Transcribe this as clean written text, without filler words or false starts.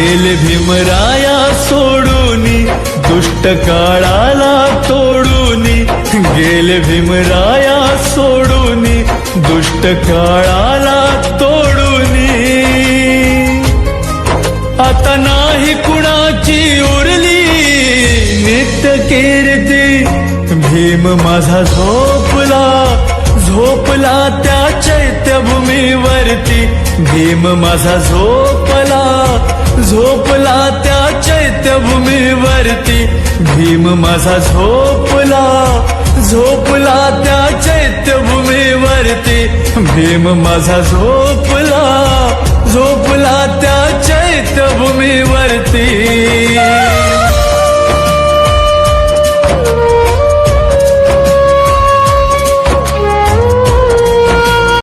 गेले भीमराया सोडूनी दुष्ट काळाला तोडूनी, गेले भीमराया सोडूनी दुष्ट काळाला तोडूनी। आता नाही कुणाची उरली नित्य कीर्ती, भीम माझा झोपला झोपला त्या चैत्यभूमीवरती, भीम माझा झोपला झोपला त्या चैत्यभूमीवरती, भीम माझा झोपला झोपला त्या चैत्यभूमीवरती, भीम माझा झोपला झोपला त्या चैत्यभूमीवरती।